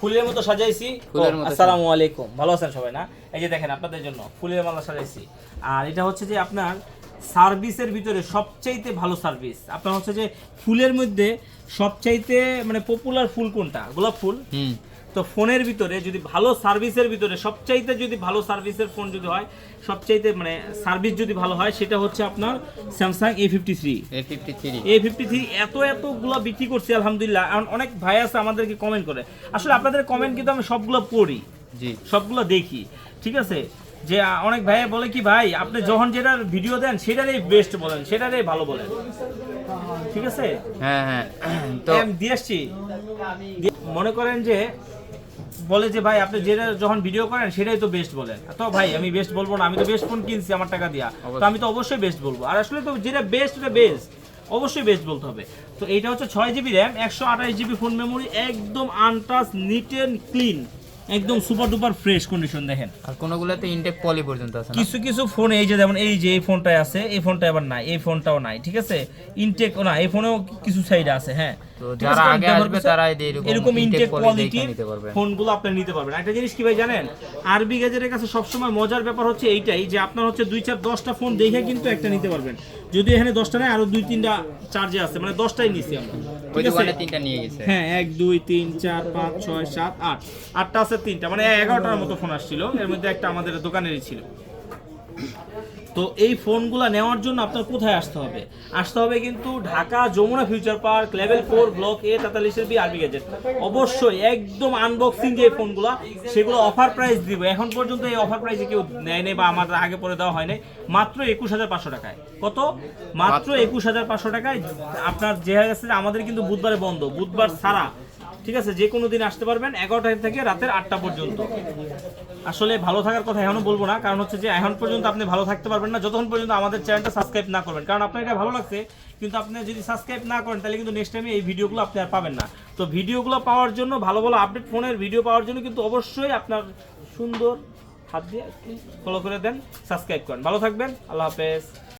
ফুলের মতো সাজাইছি। আসসালামু আলাইকুম, ভালো আছেন সবাই না? এই যে দেখেন আপনাদের জন্য ফুলের মালা সাজাইছি। আর এটা হচ্ছে যে আপনার সার্ভিসের ভিতরে সবচাইতে ভালো সার্ভিস আপনার হচ্ছে যে ফুলের মধ্যে সবচাইতে মানে পপুলার ফুল কোনটা? গোলাপ ফুল। তো ফোনের ভিতরে যদি ভালো সার্ভিসের ভিতরে সবচাইতে যদি ভালো সার্ভিসের ফোন যদি হয়, সবচাইতে মানে সার্ভিস যদি ভালো হয়, সেটা হচ্ছে আপনার স্যামসাং A53 এতগুলো বিক্রি করছি আলহামদুলিল্লাহ। অনেক ভাই আছে আমাদেরকে কমেন্ট করে, আসলে আপনাদের কমেন্ট কিন্তু আমি সবগুলো পড়ি, সবগুলো দেখি, ঠিক আছে। যে অনেক ভাই বলে কি ভাই আপনি যখন যেটার ভিডিও দেন সেটারই বেস্ট বলেন, সেটারই ভালো বলেন, ঠিক আছে। হ্যাঁ তো আমি দিয়ে আসছি, মনে করেন যে বলে যে ভাই আপনি যেটা যখন ভিডিও করেন সেটাই তো বেস্ট বলেন। তো ভাই আমি বেস্ট বলবো না, আমি তো বেস্ট ফোন কিনছি আমার টাকা দিয়া, তো আমি তো অবশ্যই বেস্ট বলবো। আর আসলে তো যেটা বেস্ট ওটা বেস্ট, অবশ্যই বেস্ট বলতে হবে। তো এইটা হচ্ছে 6GB RAM, 128GB phone memory, একদম আনটাচ, নিট এন্ড ক্লিন, একদম সুপার ডুপার ফ্রেশ কন্ডিশন। দেখেন আর কোনগুলোতে ইনটেক পলি পর্যন্ত আছে না? কিছু ফোনে এই যে যেমন এই যে এই ফোনটায় আছে, এই ফোনটা আবার নাই, এই ফোনটাও নাই, ঠিক আছে। ইনটেকও না, এই ফোনেও কিছু সাইডে আছে। হ্যাঁ, তো যারা আগে আসবে তারা এরকম ইনটেক কোয়ালিটির নিতে পারবে, ফোনগুলো আপনি নিতে পারবেন। একটা জিনিস কি ভাই জানেন, আরবি গ্যাজেটের কাছে সবসময় মজার ব্যাপার হচ্ছে এইটাই যে আপনার হচ্ছে 2-4-10টা ফোন দেখে কিন্তু একটা নিতে পারবেন। যদি এখানে 10টা নাই, আরো 2-3টা চার্জে আছে, মানে 10টাই নিছি আমরা, ঠিক আছে। 3টা নিয়ে গেছে। হ্যাঁ, 1 2 3 4 5 6 7 8 8টা আছে, 3টা মানে 11টার মতো ফোন আসছিল, এর মধ্যে একটা আমাদের দোকানেরই ছিল। তো এই ফোনগুলো নেওয়ার জন্য আপনার কোথায় আসতে হবে? আসতে হবে কিন্তু Dhaka Jamuna future park, level 4, block A, 43B, আরবি গ্যাজেট। অবশ্যই একদম আনবক্সিং যে ফোনগুলো, সেগুলো অফার প্রাইস দিব। এখন পর্যন্ত এই অফার প্রাইসে কেউ নেয় নেই বা আমাদের আগে পরে দেওয়া হয় নাই। মাত্র 21,500 টাকায়। কত? মাত্র 21,500 টাকায়। আপনার যে গেছে আমাদের কিন্তু বুধবারে বন্ধ, বুধবার ছাড়া, ঠিক আছে, যে কোনো দিন আসতে পারবেন 11টা থেকে রাতের 8টা পর্যন্ত। আসলে ভালো থাকার কথা এখনো বলবো না, কারণ হচ্ছে যে এখন পর্যন্ত আপনি ভালো থাকতে পারবেন না যতক্ষণ পর্যন্ত আমাদের চ্যানেলটা সাবস্ক্রাইব না করবেন। কারণ আপনার এটা ভালো লাগছে, কিন্তু আপনি যদি সাবস্ক্রাইব না করেন তাহলে কিন্তু নেক্সট টাইমে এই ভিডিওগুলো আপনি আর পাবেন না। তো ভিডিওগুলো পাওয়ার জন্য, ভালো ভালো আপডেট ফোনের ভিডিও পাওয়ার জন্য কিন্তু অবশ্যই আপনার সুন্দর হাত দিয়ে ফলো করে দেন, সাবস্ক্রাইব করেন। ভালো থাকবেন, আল্লাহ হাফেজ।